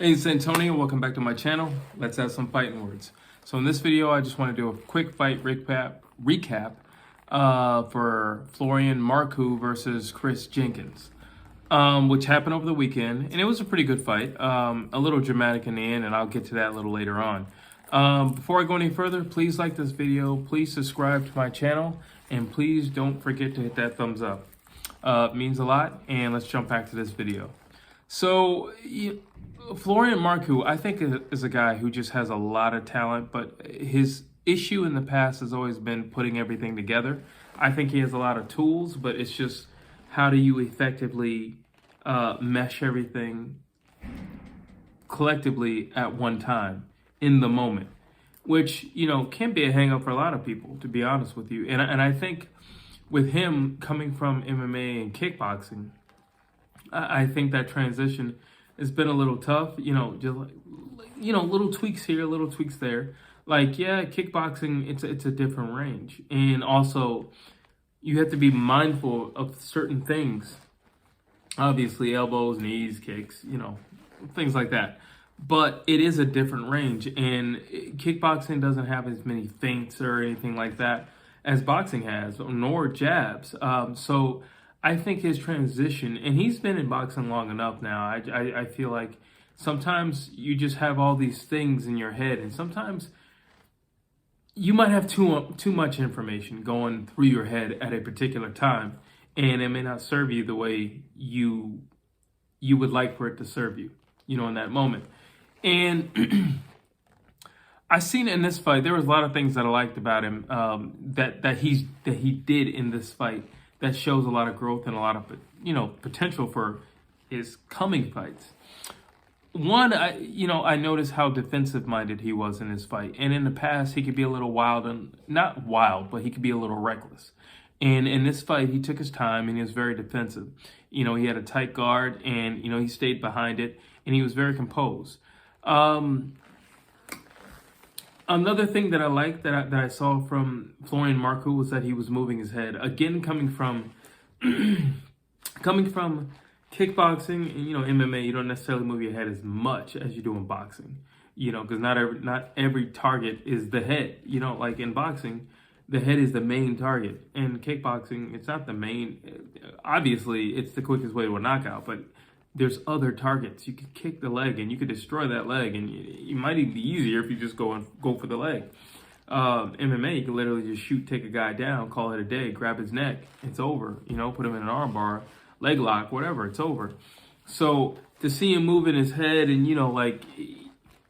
Hey, it's Antonio. Welcome back to my channel. Let's have some fighting words. So in this video, I just want to do a quick fight recap for Florian Marku versus Chris Jenkins, which happened over the weekend, and it was a pretty good fight. A little dramatic in the end, and I'll get to that a little later on. Before I go any further, please like this video, please subscribe to my channel, and please don't forget to hit that thumbs up. It means a lot, and let's jump back to this video. So, Florian Marku, I think, is a guy who just has a lot of talent, but his issue in the past has always been putting everything together. I think he has a lot of tools, but it's just how do you effectively mesh everything collectively at one time in the moment, which, can be a hang-up for a lot of people, to be honest with you. And I think with him coming from MMA and kickboxing, I think that transition has been a little tough, just little tweaks here, little tweaks there. Like, yeah, kickboxing, it's a different range. And also, you have to be mindful of certain things. Obviously, elbows, knees, kicks, things like that. But it is a different range. And kickboxing doesn't have as many feints or anything like that as boxing has, nor jabs. So I think his transition, and he's been in boxing long enough now, I feel like sometimes you just have all these things in your head, and sometimes you might have too much information going through your head at a particular time, and it may not serve you the way you would like for it to serve you, in that moment. And I seen in this fight, there was a lot of things that I liked about him that he did in this fight that shows a lot of growth and a lot of, potential for his coming fights. One, I noticed how defensive-minded he was in this fight. And in the past, he could be a little wild, and not wild, but he could be a little reckless. And in this fight, he took his time and he was very defensive. He had a tight guard and, he stayed behind it and he was very composed. Another thing that I liked that I saw from Florian Marku was that he was moving his head. Again, coming from kickboxing and MMA, you don't necessarily move your head as much as you do in boxing. Because not every target is the head. Like in boxing, the head is the main target. In kickboxing, it's not the main. Obviously, it's the quickest way to a knockout, but there's other targets. You could kick the leg and you could destroy that leg, and you might even be easier if you just go for the leg. MMA, you can literally just take a guy down, call it a day, grab his neck, it's over. Put him in an arm bar, leg lock, whatever, it's over. So to see him moving his head and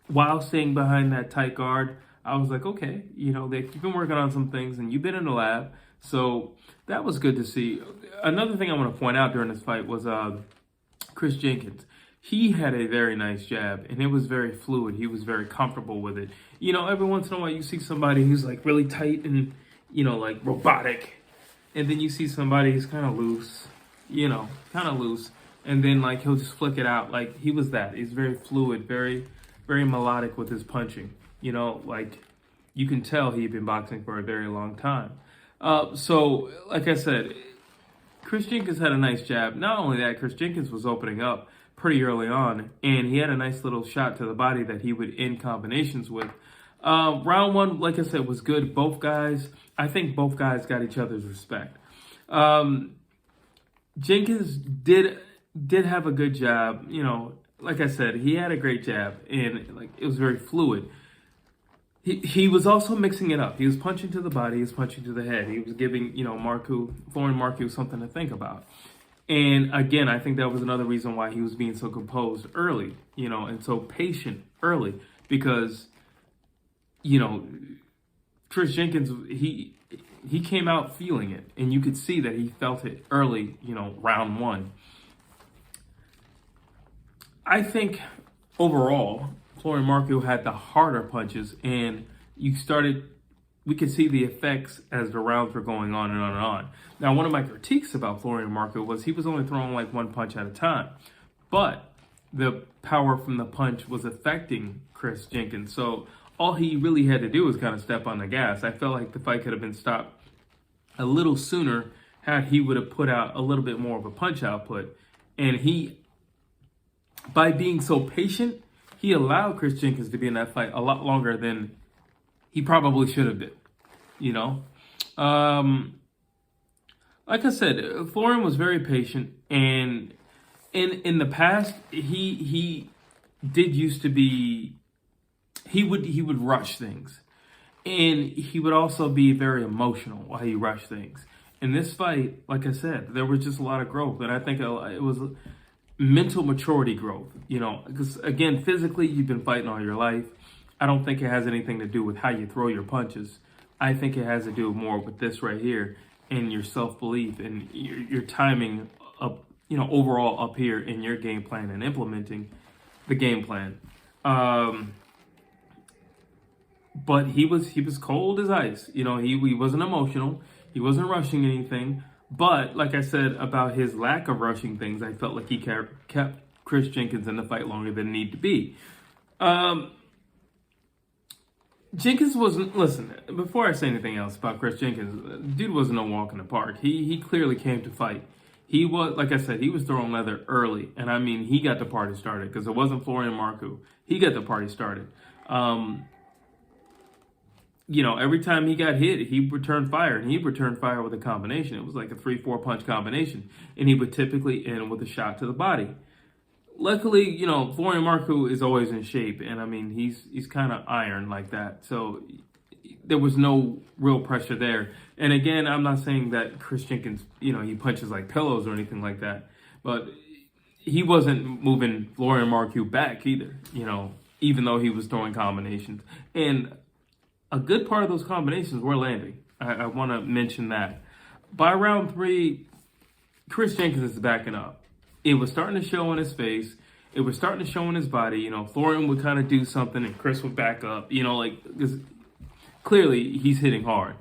while staying behind that tight guard, I was like, okay, you've been working on some things and you've been in the lab, so that was good to see. Another thing I want to point out during this fight was Chris Jenkins. He had a very nice jab, and it was very fluid. He was very comfortable with it. Every once in a while, you see somebody who's like really tight and, like robotic. And then you see somebody who's kind of loose, And then, like, he'll just flick it out. Like, he was that. He's very fluid, very, very melodic with his punching. Like, you can tell he'd been boxing for a very long time. So, like I said, Chris Jenkins had a nice jab. Not only that, Chris Jenkins was opening up pretty early on, and he had a nice little shot to the body that he would end combinations with. Round one, like I said, was good. I think both guys got each other's respect. Jenkins did have a good jab. Like I said, he had a great jab, and like it was very fluid. He was also mixing it up. He was punching to the body, he was punching to the head. He was giving, Florian Marku something to think about. And again, I think that was another reason why he was being so composed early, and so patient early, because, Chris Jenkins, he came out feeling it, and you could see that he felt it early, round one. I think overall, Florian Marku had the harder punches, and we could see the effects as the rounds were going on and on and on. Now, one of my critiques about Florian Marku was he was only throwing like one punch at a time, but the power from the punch was affecting Chris Jenkins. So all he really had to do was kind of step on the gas. I felt like the fight could have been stopped a little sooner had he would have put out a little bit more of a punch output. And he, by being so patient, he allowed Chris Jenkins to be in that fight a lot longer than he probably should have been. You know, like I said, Florian was very patient, and in the past, he did used to be. He would rush things, and he would also be very emotional while he rushed things. In this fight, like I said, there was just a lot of growth, and I think it was mental maturity growth. You know, because again, physically, you've been fighting all your life. I don't think it has anything to do with how you throw your punches. I think it has to do more with this right here and your self-belief and your timing up, you know, overall up here in your game plan and implementing the game plan. But he was cold as ice. You know, he wasn't emotional. He wasn't rushing anything. But like I said about his lack of rushing things, I felt like he kept Chris Jenkins in the fight longer than need to be. Jenkins wasn't, listen, before I say anything else about Chris Jenkins, dude wasn't no walk in the park. He clearly came to fight. He was, like I said, he was throwing leather early. And I mean, he got the party started because it wasn't Florian Marku. He got the party started. You know, every time he got hit, he returned fire. And he returned fire with a combination. It was like a 3-4 punch combination. And he would typically end with a shot to the body. Luckily, you know, Florian Marku is always in shape, and I mean, he's kind of iron like that, so there was no real pressure there. And again, I'm not saying that Chris Jenkins, you know, he punches like pillows or anything like that, but he wasn't moving Florian Marku back either, you know, even though he was throwing combinations. And a good part of those combinations were landing. I want to mention that. By round 3, Chris Jenkins is backing up. It was starting to show in his face. It was starting to show in his body. You know, Florian would kind of do something and Chris would back up. You know, like, because clearly he's hitting hard.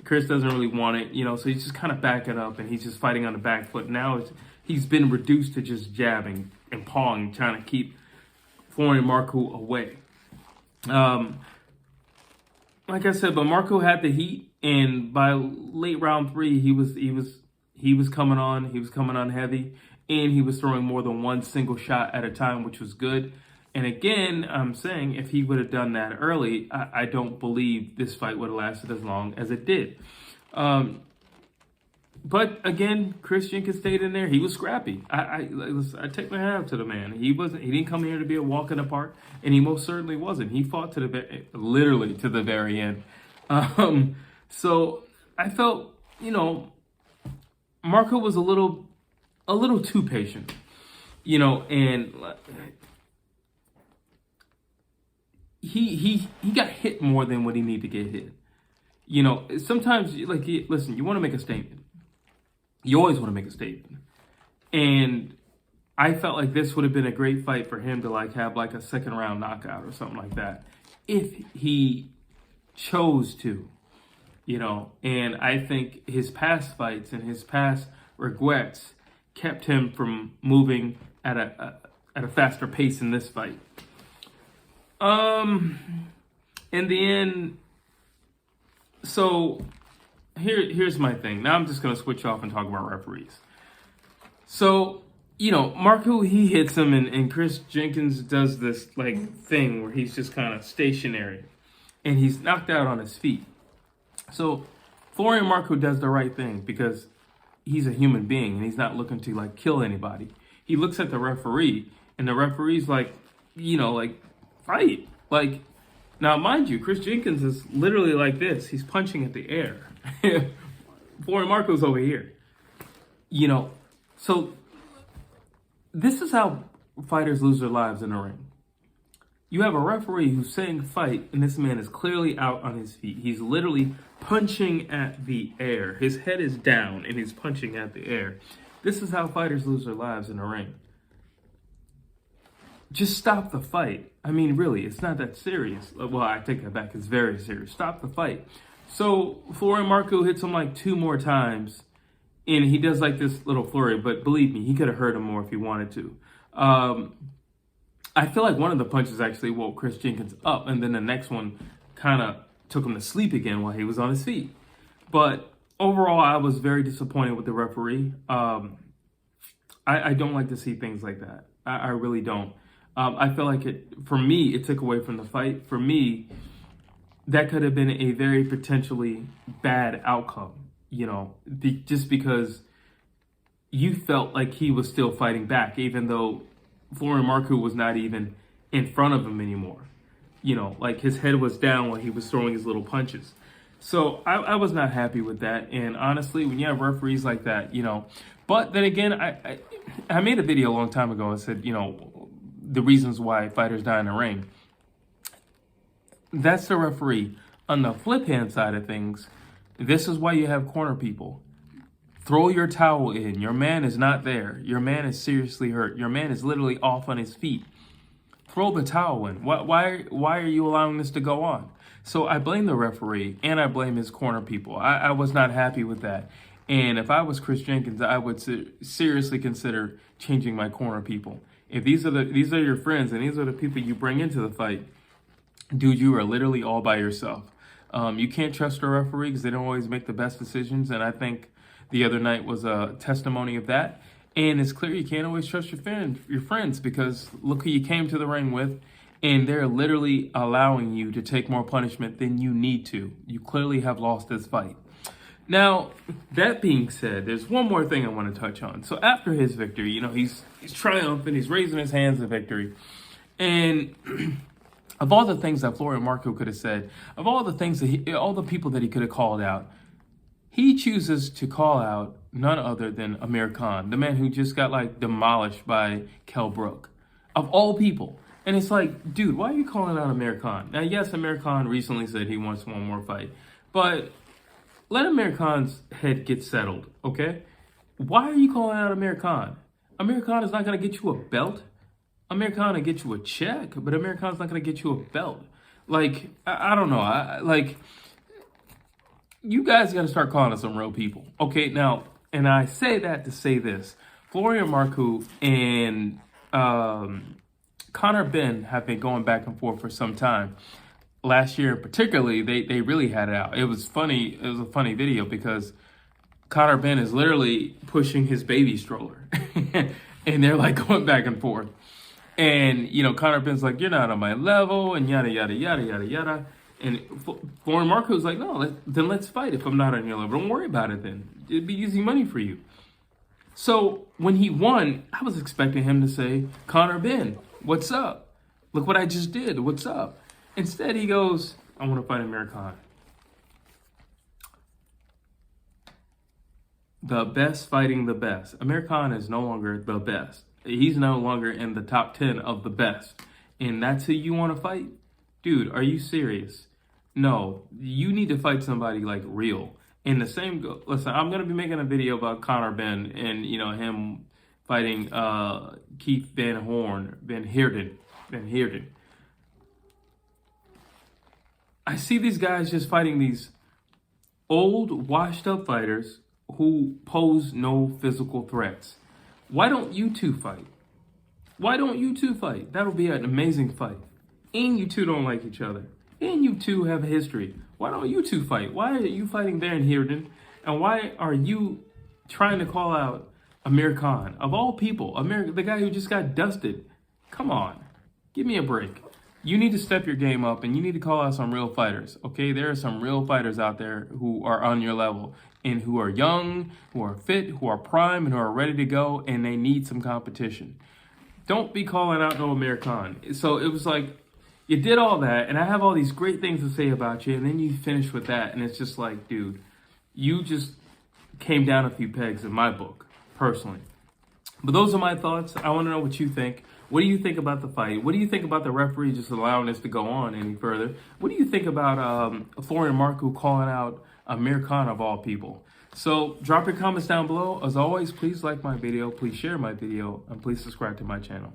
Chris doesn't really want it, you know, so he's just kind of backing up and he's just fighting on the back foot. Now he's been reduced to just jabbing and pawing, trying to keep Florian Marku away. Like I said, but Marku had the heat, and by late round 3, he was coming on. He was coming on heavy. And he was throwing more than one single shot at a time, which was good. And again, I'm saying if he would have done that early, I don't believe this fight would have lasted as long as it did. But again, Chris Jenkins stayed in there. He was scrappy. I take my hat off to the man. He didn't come here to be a walk in the park, and he most certainly wasn't. He fought literally to the very end. So I felt, you know, Marco was a little too patient, you know, and he got hit more than what he needed to get hit. You know, sometimes, like, listen, you want to make a statement. You always want to make a statement. And I felt like this would have been a great fight for him to, like, have, like, a second round knockout or something like that, if he chose to, you know. And I think his past fights and his past regrets kept him from moving at a faster pace in this fight. In the end, so here's my thing. Now I'm just gonna switch off and talk about referees. So, you know, Marku, he hits him, and Chris Jenkins does this like thing where he's just kind of stationary, and he's knocked out on his feet. So Florian Marku does the right thing because he's a human being and he's not looking to like kill anybody. He looks at the referee, and the referee's like, you know, like, fight. Like, now mind you, Chris Jenkins is literally like this. He's punching at the air. Florian Marku's over here. You know, so this is how fighters lose their lives in the ring. You have a referee who's saying fight, and this man is clearly out on his feet. He's literally punching at the air. His head is down, and he's punching at the air. This is how fighters lose their lives in the ring. Just stop the fight. I mean, really, it's not that serious. Well, I take that back. It's very serious. Stop the fight. So Florian Marku hits him like 2 more times, and he does like this little flurry. But believe me, he could have hurt him more if he wanted to. I feel like one of the punches actually woke Chris Jenkins up, and then the next one kind of took him to sleep again while he was on his feet. But overall, I was very disappointed with the referee. I don't like to see things like that. I really don't. I feel like for me, it took away from the fight. For me, that could have been a very potentially bad outcome, just because you felt like he was still fighting back, even though Florian Marku was not even in front of him anymore. Like his head was down while he was throwing his little punches. So I was not happy with that. And honestly, when you have referees like that, but then again, I made a video a long time ago and said, the reasons why fighters die in the ring. That's the referee. On the flip hand side of things, this is why you have corner people. Throw your towel in. Your man is not there. Your man is seriously hurt. Your man is literally off on his feet. Throw the towel in. Why are you allowing this to go on? So I blame the referee and I blame his corner people. I was not happy with that. And if I was Chris Jenkins, I would seriously consider changing my corner people. If these are your friends and these are the people you bring into the fight, dude, you are literally all by yourself. You can't trust a referee because they don't always make the best decisions. And I think the other night was a testimony of that. And it's clear you can't always trust your friends because look who you came to the ring with. And they're literally allowing you to take more punishment than you need to. You clearly have lost this fight. Now, that being said, there's one more thing I want to touch on. So after his victory, he's triumphant. He's raising his hands in victory. And of all the things that Florian Marku could have said, of all the things that all the people that he could have called out, he chooses to call out none other than Amir Khan, the man who just got demolished by Kell Brooke, of all people. And it's like, dude, why are you calling out Amir Khan? Now, yes, Amir Khan recently said he wants one more fight, but let Amir Khan's head get settled, okay? Why are you calling out Amir Khan? Amir Khan is not going to get you a belt. Amir Khan will get you a check, but Amir Khan's not going to get you a belt. I don't know. You guys got to start calling us some real people. Okay, now, and I say that to say this. Florian Marku and Conor Benn have been going back and forth for some time. Last year, particularly, they really had it out. It was funny. It was a funny video because Conor Benn is literally pushing his baby stroller. And they're going back and forth. And, Conor Benn's like, you're not on my level, and yada, yada, yada, yada, yada. And Florian Marku's like, no, then let's fight if I'm not on your level. Don't worry about it then. It'd be easy money for you. So when he won, I was expecting him to say, Conor Benn, what's up? Look what I just did. What's up? Instead, he goes, I want to fight Amir Khan. The best fighting the best. Amir Khan is no longer the best. He's no longer in the top 10 of the best. And that's who you want to fight? Dude, are you serious? No, you need to fight somebody real. And the same, listen, I'm going to be making a video about Conor Benn and, him fighting Keith Van Heerden. I see these guys just fighting these old, washed-up fighters who pose no physical threats. Why don't you two fight? That'll be an amazing fight. And you two don't like each other. And you two have a history. Why don't you two fight? Why are you fighting Van Heerden? And why are you trying to call out Amir Khan? Of all people, the guy who just got dusted. Come on. Give me a break. You need to step your game up and you need to call out some real fighters, okay? There are some real fighters out there who are on your level and who are young, who are fit, who are prime, and who are ready to go, and they need some competition. Don't be calling out no Amir Khan. So it was you did all that, and I have all these great things to say about you, and then you finish with that, and it's just dude, you just came down a few pegs in my book, personally. But those are my thoughts. I want to know what you think. What do you think about the fight? What do you think about the referee just allowing this to go on any further? What do you think about Florian Marku calling out Amir Khan of all people? So drop your comments down below. As always, please like my video, please share my video, and please subscribe to my channel.